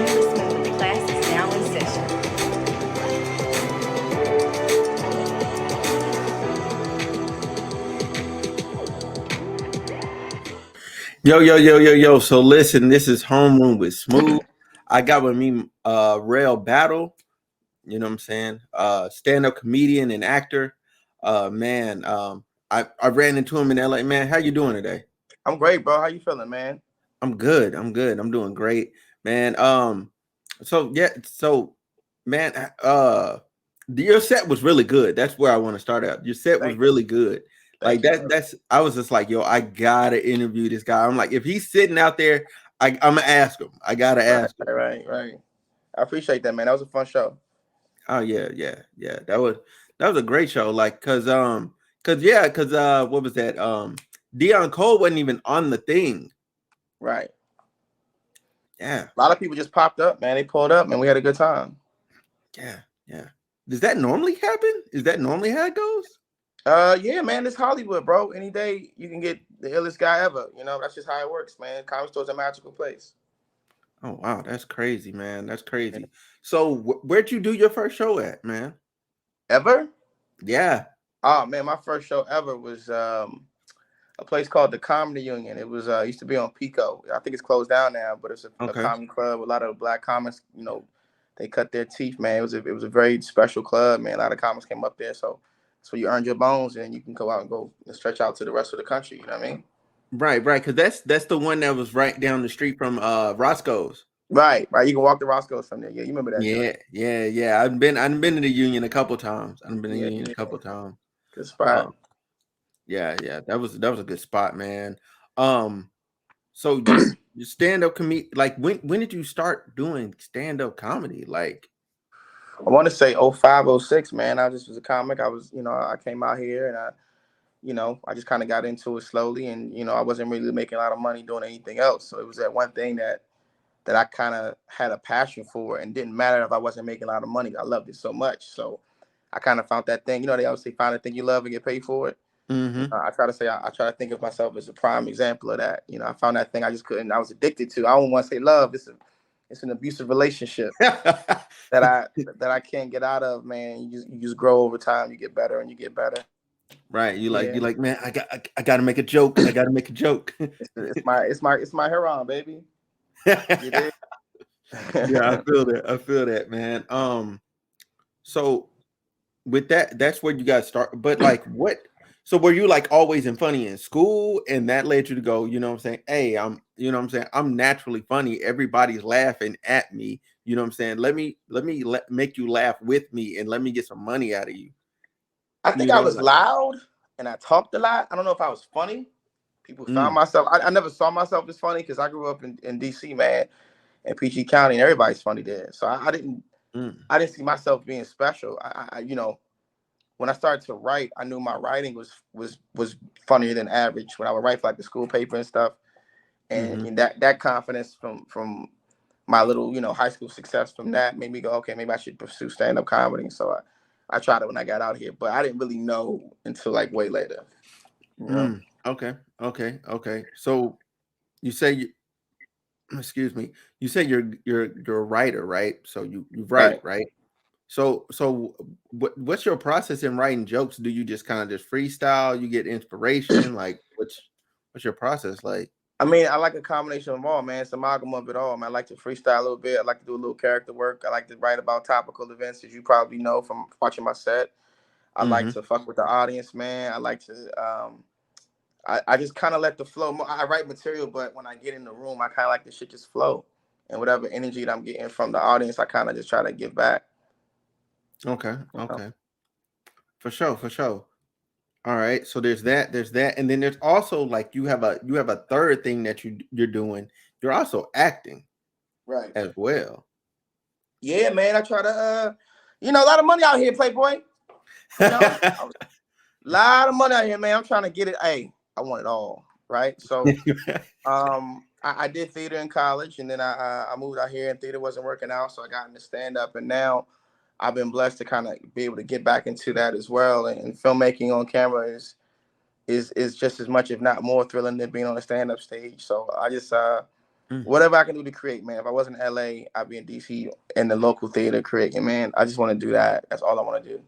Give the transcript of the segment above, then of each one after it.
super smooth. Class is now in session. Yo, yo, yo, yo, yo. So listen, this is Homeroom with Smooth. I got with me Rell Battle, you know what I'm saying? Stand-up comedian and actor. Man, I ran into him in LA. Man, how you doing today? I'm great, bro. How you feeling, man? I'm good. I'm good. I'm doing great, man. So yeah, so man, your set was really good. That's where I want to start out. Your set was Thank you. really good. Like Thank you, bro. that's I was just like, yo, I gotta interview this guy. I'm like, if he's sitting out there, I'm gonna ask him. I gotta Right, ask him. right. I appreciate that, man. That was a fun show. Oh yeah, yeah, yeah. That was a great show. Like, cause what was that? Dion Cole wasn't even on the thing. Right. Yeah, A lot of people just popped up, man. They pulled up, and we had a good time. yeah, yeah. Does that normally happen? Is that normally how it goes? Yeah, man. It's Hollywood, bro. Any day you can get the illest guy ever. That's just how it works, man. Comedy store's a magical place. Oh wow, that's crazy, man. That's Yeah. crazy. So where'd you do your first show at, man? Ever? Yeah. Oh man, my first show ever was a place called the Comedy Union. It was used to be on Pico. I think it's closed down now, but it's a Okay. comedy club. A lot of black comics, they cut their teeth, man. It was a very special club, man. A lot of comics came up there, so you earned your bones, and you can go out and go and stretch out to the rest of the country. You know what I mean? Right, right. Because that's the one that was right down the street from Roscoe's. Right, right. You can walk the Roscoe's from there. Yeah, you remember that joint? Yeah, yeah, yeah. I've been to the Union a couple times. I've been to the Yeah, Union a yeah. couple times. Good spot. Um, yeah, yeah. That was a good spot, man. Um, so you stand up comedy. Like when did you start doing stand up comedy? Like, I want to say 05, '06, man. I just was a comic. I came out here and I just kind of got into it slowly, and I wasn't really making a lot of money doing anything else. So it was that one thing that I kind of had a passion for, and didn't matter if I wasn't making a lot of money. I loved it so much, so I kind of found that thing. They always say find a thing you love and get paid for it. mm-hmm. I try to say I try to think of myself as a prime example of that. I found that thing I just couldn't. I was addicted to. I don't want to say love. It's an abusive relationship that I can't get out of, man. You just grow over time. You get better and you get better. Right. You Yeah, like, man, I gotta make a joke. I gotta make a joke. it's my Heron, baby. You Yeah, did. I feel that. I feel that, man. So with that, that's where you guys start. But like what so were you like always in funny in school and that led you to go, you know what I'm saying? Hey, I'm naturally funny. Everybody's laughing at me. You know what I'm saying? Make you laugh with me and let me get some money out of you. I think You I know, was like loud and I talked a lot. I don't know if I was funny. People found mm, myself. I never saw myself as funny because I grew up in DC, man, in PG County, and everybody's funny there. So I didn't mm, I didn't see myself being special. When I started to write, I knew my writing was funnier than average. When I would write for like the school paper and stuff, and, mm-hmm. and that confidence from my little high school success from that made me go, okay, maybe I should pursue stand up comedy. So I tried it when I got out here, but I didn't really know until like way later. You know. Okay, okay, okay. So you say you excuse me, you say you're a writer, right? So you write, Right. right? So what's your process in writing jokes? Do you just kind of just freestyle? You get inspiration? Like what's your process like? I mean, I like a combination of all, man. It's an amalgam of it all, man. I like to freestyle a little bit. I like to do a little character work. I like to write about topical events, as you probably know from watching my set. I like Hmm. to fuck with the audience, man. I like to, I just kind of let the flow. I write material, but when I get in the room, I kind of like the shit just flow. And whatever energy that I'm getting from the audience, I kind of just try to give back. Okay, You know? okay. For sure, for sure. All right. So there's that, and then there's also like you have a third thing that you're doing. You're also acting Right. as well. Yeah, man. I try to, a lot of money out here, Playboy. A lot of money out here, man. I'm trying to get it. Hey, I want it all. Right. So, I did theater in college, and then I moved out here, and theater wasn't working out, so I got into stand up, and now I've been blessed to kind of be able to get back into that as well. And filmmaking on camera is just as much, if not more, thrilling than being on a stand up stage. So I just Whatever I can do to create, man. If I wasn't in LA, I'd be in DC in the local theater creating, man. I just want to do that. That's all I want to do.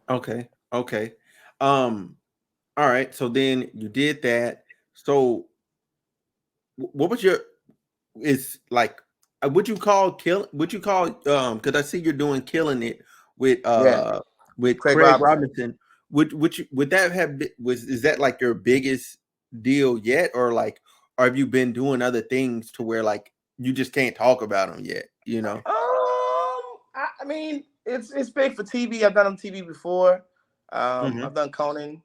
Okay. Okay. All right. So then you did that. So what was your is like would you call because I see you're doing killing it Yeah, with Craig Craig Robinson. Robinson. Would that have been, is that like your biggest deal yet, or like, or have you been doing other things to where like you just can't talk about them yet, you know? I mean, it's big for TV. I've done on TV before. Mm-hmm. I've done Conan.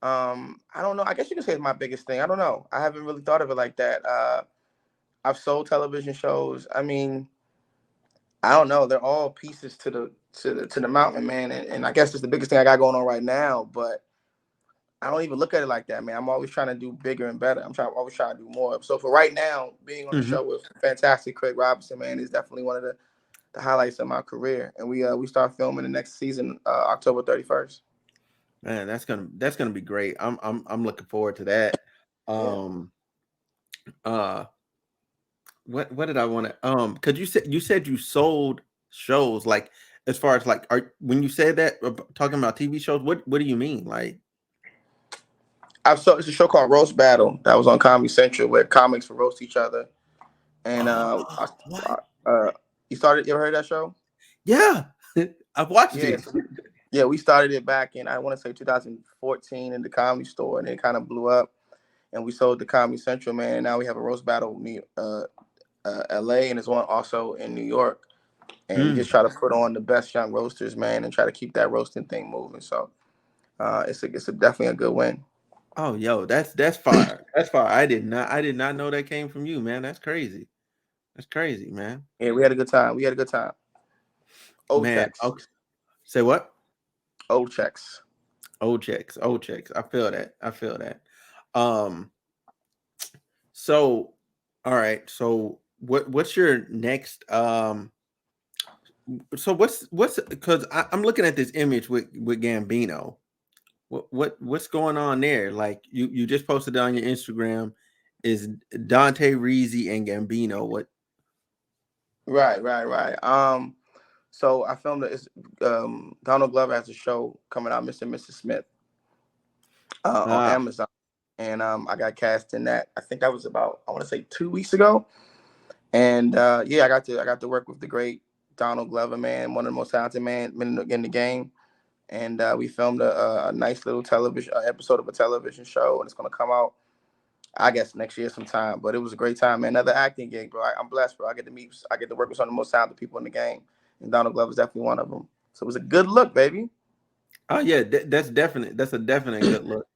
I don't know. I guess you could say it's my biggest thing. I don't know. I haven't really thought of it like that. I've sold television shows. I mean, I don't know. They're all pieces to the mountain, man. And I guess it's the biggest thing I got going on right now. But I don't even look at it like that, man. I'm always trying to do bigger and better. Always trying to do more. So for right now, being on the Mm-hmm. show with fantastic Craig Robinson, man, is definitely one of the highlights of my career. And we start filming the next season, October 31st. Man, that's gonna be great. I'm looking forward to that. Yeah. Um what did I want to because you said you sold shows, like as far as like when you said that talking about TV shows, what do you mean? Like It's a show called Roast Battle that was on Comedy Central where comics would roast each other. And what? you started. You ever heard that show? Yeah. I've watched Yeah. it. Yeah, we started it back in, I want to say, 2014 in the Comedy Store, and it kind of blew up. And we sold the Comedy Central, man. And now we have a roast battle in LA, and there's one also in New York. And we just try to put on the best young roasters, man, and try to keep that roasting thing moving. So it's definitely a good win. Oh, yo, that's fire. That's fire. I did not know that came from you, man. That's crazy. That's crazy, man. Yeah, we had a good time. We had a good time. Old Man, checks. okay. Say what? Old checks. Old checks. Old checks. I feel that. I feel that. Um, so all right. So what's your next so what's because I'm looking at this image with Gambino. What's going on there? Like you just posted it on your Instagram. Is Dante Reezy and Gambino? What? Right. So I filmed it. It's, Donald Glover has a show coming out, Mr. and Mrs. Smith, on Ah, Amazon, and I got cast in that. I think that was about, I want to say, 2 weeks ago. And yeah, I got to work with the great Donald Glover, man, one of the most talented men in the game. And we filmed a nice little television episode of a television show, and it's gonna come out, I guess, next year sometime. But it was a great time, man. Another acting gig, bro. I'm blessed, bro. I get to work with some of the most talented people in the game, and Donald Glover is definitely one of them. So it was a good look, baby. oh yeah, that's a definite good look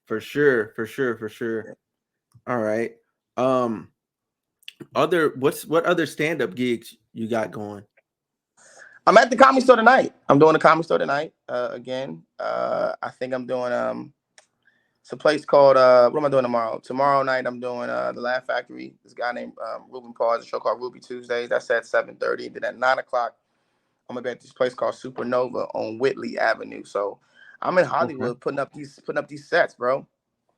for sure, for sure, for sure. All right. Um, what other stand up gigs you got going? I'm at the Comedy Store tonight. I'm doing the Comedy Store tonight again. I think I'm doing it's a place called what am I doing tomorrow? Tomorrow night I'm doing the Laugh Factory. This guy named Ruben Paul has a show called Ruby Tuesdays. That's at 7:30. Then at 9 o'clock I'm gonna be at this place called Supernova on Whitley Avenue. So I'm in Okay. Hollywood putting up these sets, bro.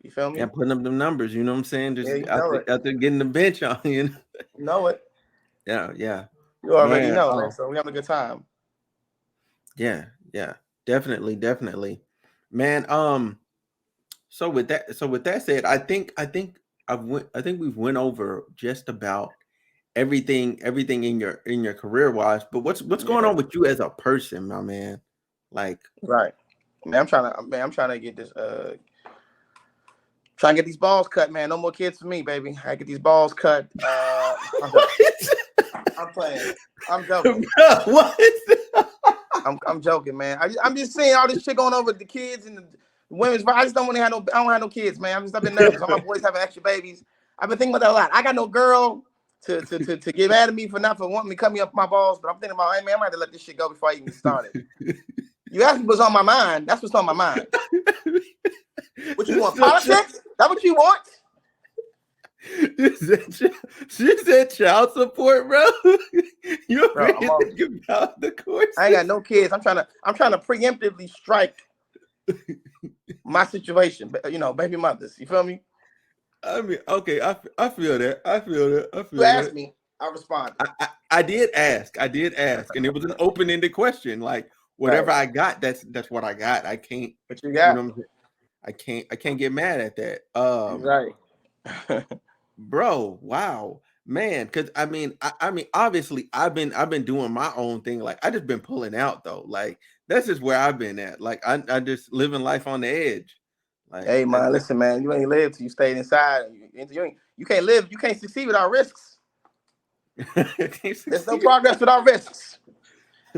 You feel Yeah, me? putting up them numbers, you know what I'm saying? Yeah, Just you know it. out there getting the bench on, you know. You know it. Yeah, yeah. You already Man, know, man. oh, So we having a good time. yeah, yeah. Definitely, definitely. Man, so with that said, I think we've went over just about everything in your career wise, but what's going Yeah. on with you as a person, my man? Like Right. Man, I'm trying to get this trying to get these balls cut, man. No more kids for me, baby. I get these balls cut. I'm playing. I'm joking. what? I'm joking, man. I'm just seeing all this shit going on with the kids and the women's. I just don't want to have I don't have no kids, man. I've been nervous. All my boys having extra babies. I've been thinking about that a lot. I got no girl to get mad at me for wanting me to cut me up my balls, but I'm thinking about, hey man, I'm gonna have to let this shit go before I even started. You asked me what's on my mind. That's what's on my mind. What you want? Politics? That what you want? She said child support, bro. You're Bro, ready to think about the course. I ain't got no kids. I'm trying to preemptively strike my situation. You know, baby mothers. You feel me? I mean, okay, I feel that. I feel that. I You feel asked that. me, I responded. I did ask. I did ask, and it was an open-ended question. Like Right. whatever I got, that's what I got. I can't, What you you know got? what I'm saying? I can't get mad at that. Right. Bro, wow, man. Because I mean, obviously, I've been doing my own thing. Like I just been pulling out though. Like that's just where I've been at. Like I just living life on the edge. Like Hey man, listen, man. You ain't live till you stayed inside. You can't live. You can't succeed without risks. can't There's no succeed. progress without risks.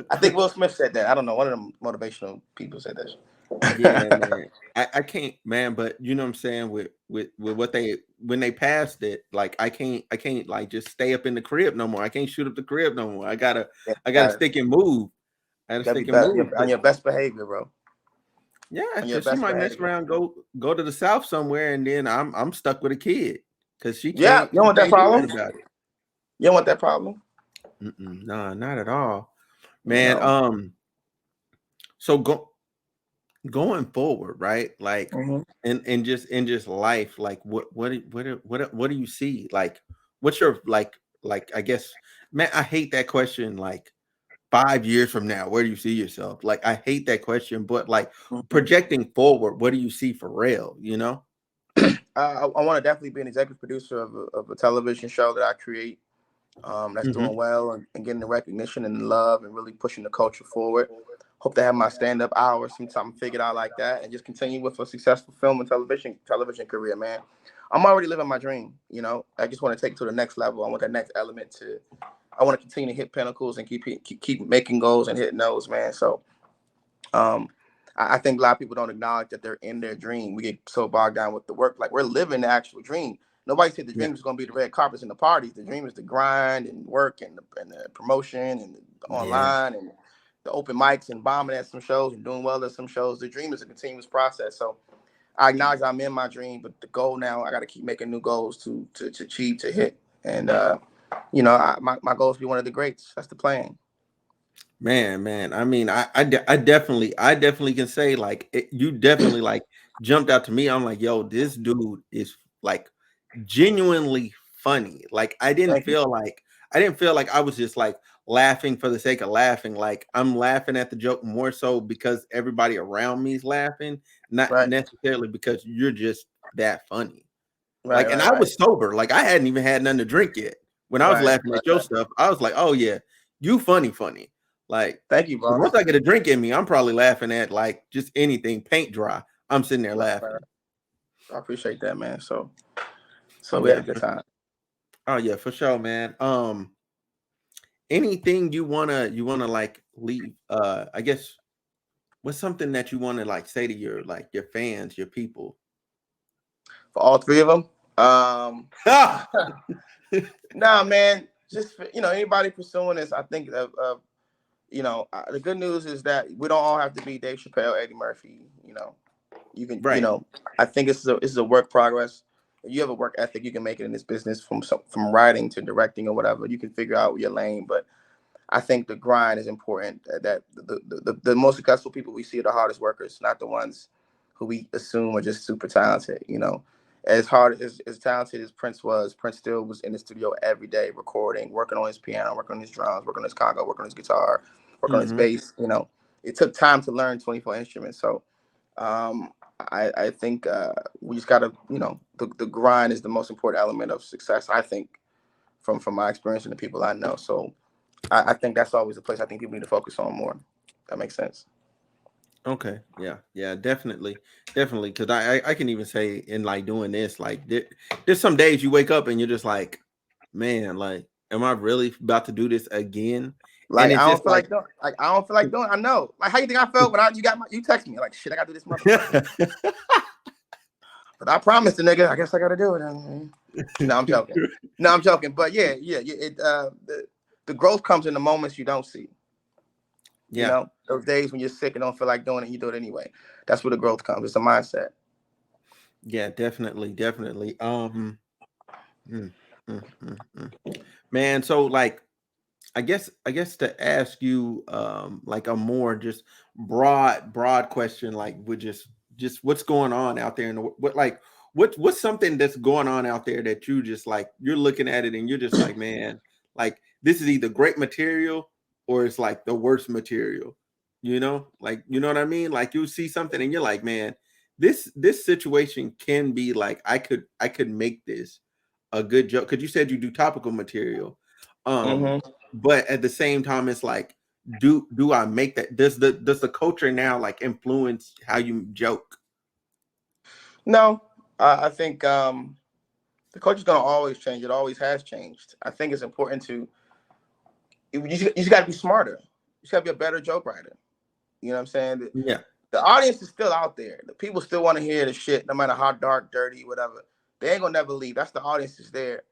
I think Will Smith said that. I don't know. One of them motivational people said Yeah, that. man. I can't, man, but you know what I'm saying with what they when they passed it, like I can't like just stay up in the crib no more. I can't shoot up the crib no more. I gotta Yeah, I gotta stick and move. I gotta gotta be stick and better move. on your best behavior, bro. Yeah, On your because she best might mess behavior. around, go to the south somewhere, and then I'm stuck with a kid because she Yeah, can't you don't she want that can't do nothing problem. about it. You don't want that problem. No, not at all, You man. know. So going forward, right? Like, Hmm. in just life, like what do you see? Like, what's your like? I guess, man, I hate that question. Like 5 years from now, where do you see yourself? Like, I hate that question, but like projecting forward, what do you see for real? You know? I want to definitely be an executive producer of a television show that I create. That's Hmm. doing well and getting the recognition and the love and really pushing the culture forward. Hope to have my stand-up hours sometime figured out like that and just continue with a successful film and television career, man. I'm already living my dream, you know. I just want to take it to the next level. I want that next element to I want to continue to hit pinnacles and keep making goals and hitting those, man. So um I think a lot of people don't acknowledge that they're in their dream. We get so bogged down with the work, like we're living the actual dream. Nobody said the Yeah, dream is going to be the red carpets and the parties. The dream is the grind and work and the promotion and the yeah, online and the open mics and bombing at some shows and doing well at some shows. The dream is a continuous process. So I acknowledge I'm in my dream, but the goal now I got to keep making new goals to achieve to hit. And my goal is to be one of the greats. That's the plan. man. I mean, I definitely can say like you definitely like jumped out to me. I'm like, yo, this dude is like genuinely funny. Like Thank you. I didn't feel like I was just like laughing for the sake of laughing. Like I'm laughing at the joke more so because everybody around me is laughing, not Right, necessarily because you're just that funny. right, Like, and right, I right, was sober. Like I hadn't even had nothing to drink yet. When I was right, laughing right, at your right. stuff, I was like, oh yeah, you funny. Like, Thank you, 'cause once boss. I get a drink in me, I'm probably laughing at like just anything paint dry. I'm sitting there Right, right. laughing. I appreciate that, man. So we had a Yeah. good time. Oh yeah, for sure, man. Anything you wanna like leave? I guess what's something that you want to like say to your fans, your people? For all three of them. Ah! Nah, man. Just for, anybody pursuing this, I think the good news is that we don't all have to be Dave Chappelle, Eddie Murphy. You can, Right. I think this is a work progress. If you have a work ethic, you can make it in this business from writing to directing or whatever. You can figure out your lane, but I think the grind is important. That the most successful people we see are the hardest workers, not the ones who we assume are just super talented. As hard as talented as Prince was, Prince still was in the studio every day recording, working on his piano, working on his drums, working on his conga, working on his guitar, working on his Hmm. bass. It took time to learn 24 instruments. So I think we just gotta, the grind is the most important element of success. I think from my experience and the people I know. So I think that's always a place I think people need to focus on more. That makes sense. Okay. Yeah, definitely. Because I can even say in like doing this, like there's some days you wake up and you're just like, man, like, am I really about to do this again? And Like it's I don't just feel like, like doing. Like I don't feel like doing. I know. Like how you think I felt when you text me like shit. I gotta do this motherfucker. But I promised the nigga. I guess I gotta do it. No, I'm joking. No, I'm joking. But yeah. The growth comes in the moments you don't see. yeah, Those days when you're sick and don't feel like doing it, you do it anyway. That's where the growth comes. It's a mindset. yeah, definitely. Mm, mm. Man, so like I guess to ask you like a more just broad question, like with just what's going on out there in the what like what's something that's going on out there that you just like, you're looking at it and you're just like, man, like this is either great material or it's like the worst material, you know, like, you know what I mean? Like you see something and you're like, man, this situation can be like, I could make this a good joke, because you said you do topical material, um Mm-hmm. but at the same time it's like, do I make that, does the culture now like influence how you joke? No, I think the culture's gonna always change. It always has changed. I think it's important to you just got to be smarter. You just got to be a better joke writer. You know what I'm saying? Yeah. The audience is still out there. The people still want to hear the shit, no matter how dark, dirty, whatever. They ain't gonna never leave. That's the audience is there.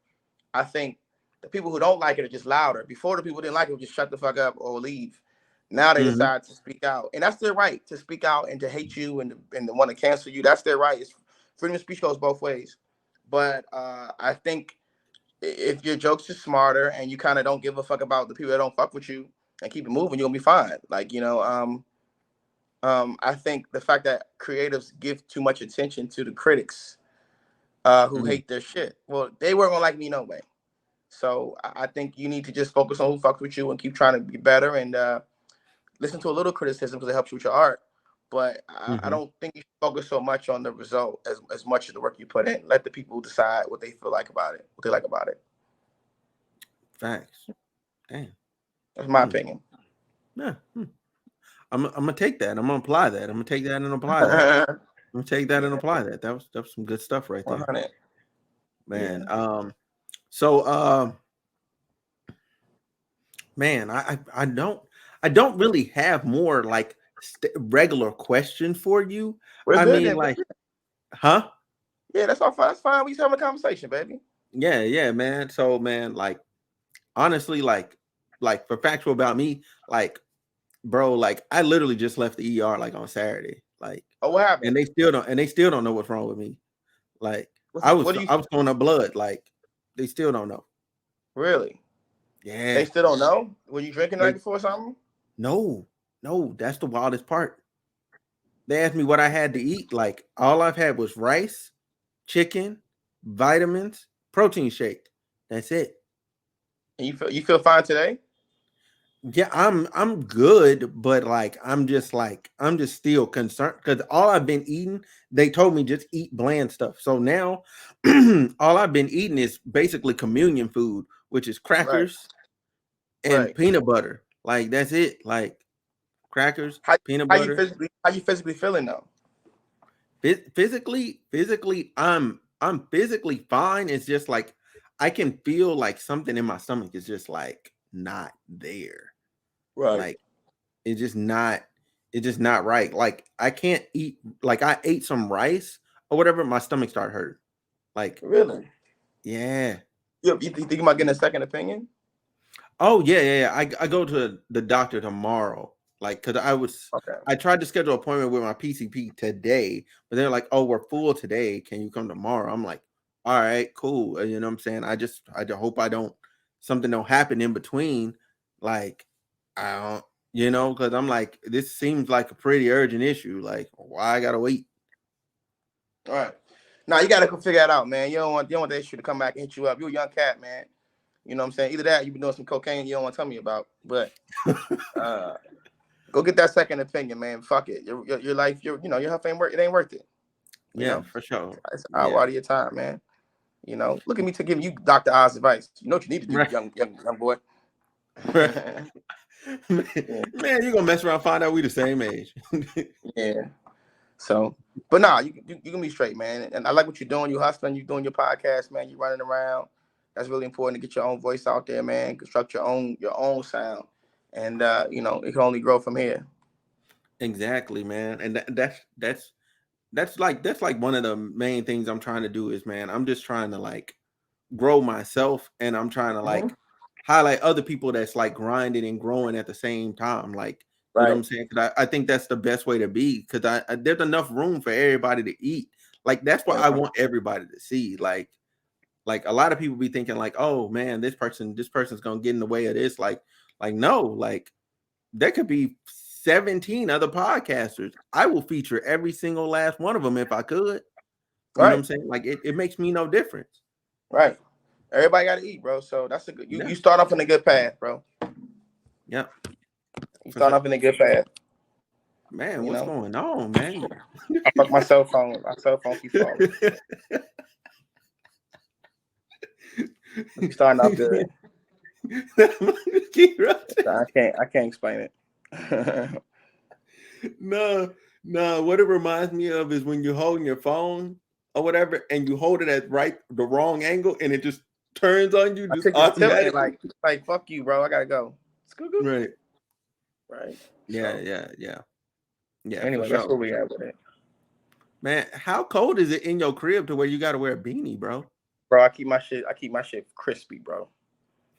I think the people who don't like it are just louder. Before, the people who didn't like it would just shut the fuck up or leave. Now they Hmm. decide to speak out, and that's their right to speak out and to hate you and to want to cancel you. That's their right. It's, freedom of speech goes both ways. But I think if your jokes are smarter and you kind of don't give a fuck about the people that don't fuck with you and keep it moving, you'll be fine. Like, I think the fact that creatives give too much attention to the critics who hate their shit, well, they weren't gonna like me no way. So I think you need to just focus on who fucks with you and keep trying to be better and listen to a little criticism because it helps you with your art. But I Hmm. don't think you should focus so much on the result as much as the work you put in. Let the people decide what they feel like about it, what they like about it. Facts. Damn. That's my Hmm. opinion. Yeah. Hmm. I'm gonna take that. I'm gonna apply that. I'm gonna take that and apply that. I'm gonna take that and Yeah, apply that. That was some good stuff right there, 100. man. Yeah. So man, I don't really have more like regular questions for you. We're I good mean, then. like, huh? Yeah, that's all fine. That's fine. We just having a conversation, baby. Yeah, yeah, man. So, man, like, honestly, like for factual about me, like, bro, like, I literally just left the ER like on Saturday, like, Oh, what happened? and they still don't know what's wrong with me. Like, What do you I was throwing up blood, like, they still don't know. really? They Yeah, still don't know? Were you drinking the night they before or something? no, no, that's the wildest part. They asked me what I had to eat. Like, all I've had was rice, chicken, vitamins, protein shake. That's it. And you feel fine today? Yeah, I'm good, but like I'm just still concerned because all I've been eating, they told me just eat bland stuff. So now all I've been eating is basically communion food, which is Right, crackers and right. peanut butter. Like that's it. Like crackers, How peanut how you butter. physically feeling though? Physically, I'm physically fine. It's just like I can feel like something in my stomach is just like not there. Right. Like it's just not right. Like I can't eat, like I ate some rice or whatever, my stomach started hurting. Like, Really? yeah. You think you might get a second opinion? Oh yeah, yeah, yeah. I go to the doctor tomorrow. Like, cause Okay. I tried to schedule an appointment with my PCP today, but they're like, "Oh, we're full today. Can you come tomorrow?" I'm like, "All right, cool." You know what I'm saying? I just hope I don't something don't happen in between. Like, I don't, because I'm like, this seems like a pretty urgent issue. Like, why I gotta wait? All right. Now you gotta figure that out, man. You don't want that issue to come back and hit you up. You're a young cat, man. You know what I'm saying? Either that, you've been doing some cocaine you don't want to tell me about. But uh go get that second opinion, man. Fuck it. Your life, your health ain't worth it. Ain't worth it. You Yeah, know, for sure. it's an hour Yeah, out of your time, man. Look at me to giving you Dr. Oz advice. You know what you need to do, right, young boy. right. Man, you gonna mess around, and find out we the same age. Yeah. So, but nah, you can be straight, man. And I like what you're doing. You hustling. You doing your podcast, man. You running around. That's really important to get your own voice out there, man. Construct your own sound, and it can only grow from here. Exactly, man. And that's like one of the main things I'm trying to do is, man, I'm just trying to like grow myself, and I'm trying to Hmm. like highlight other people that's like grinding and growing at the same time. Like, you know what Right. I'm saying? 'Cause I think that's the best way to be, because there's enough room for everybody to eat. Like that's what I Uh-huh. want everybody to see. Like a lot of people be thinking like, oh man, this person's gonna get in the way of this. Like no, like there could be 17 other podcasters. I will feature every single last one of them if I could. You know what Right. I'm saying? Like it makes me no difference. Right. Everybody got to eat, bro. So that's a good. Yeah. You start off in a good path, bro. Yeah. You start off in a good path. Man, what's going on, man? I fuck my cell phone. My cell phone keep falling. You starting off good. I can't explain it. No. What it reminds me of is when you're holding your phone or whatever, and you hold it at the wrong angle, and it just turns on you just automatically. Like fuck you, bro. I gotta go. Right. Right. Yeah. Anyway, that's where we at with it. Man, how cold is it in your crib to where you got to wear a beanie, bro? Bro, I keep my shit crispy, bro.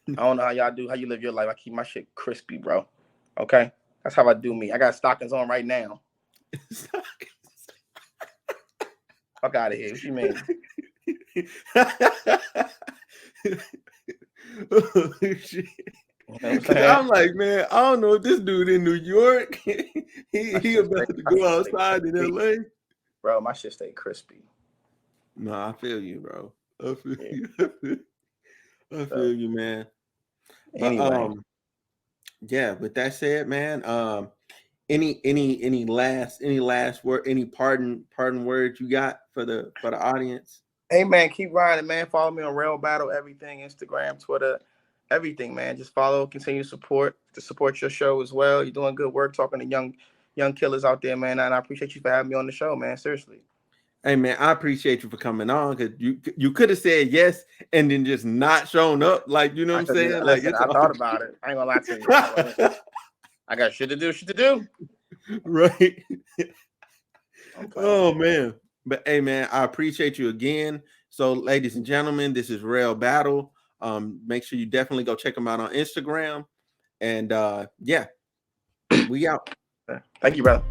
I don't know how y'all do, how you live your life. I keep my shit crispy, bro. Okay? That's how I do me. I got stockings on right now. Fuck out of here. What you mean? Oh, shit. You know I'm like, man, I don't know if this dude in New York, he about to go outside in LA. Bro, my shit stay crispy. No, I feel you, bro. I feel you, man. But, anyway, yeah. With that said, man, any last word, any pardon words you got for the audience? Hey, man, keep riding, man. Follow me on Rell Battle, everything, Instagram, Twitter, everything, man. Just follow, continue to support your show as well. You're doing good work talking to young killers out there, man. And I appreciate you for having me on the show, man. Seriously. Hey, man, I appreciate you for coming on, because you could have said yes and then just not shown up. Like, you know what I'm saying? Like, I thought about it. I ain't gonna lie to you. I got shit to do. Right. Oh, man. But hey, man, I appreciate you again. So, ladies and gentlemen, this is Rell Battle. Make sure you definitely go check them out on Instagram. And yeah, we out. Thank you, brother.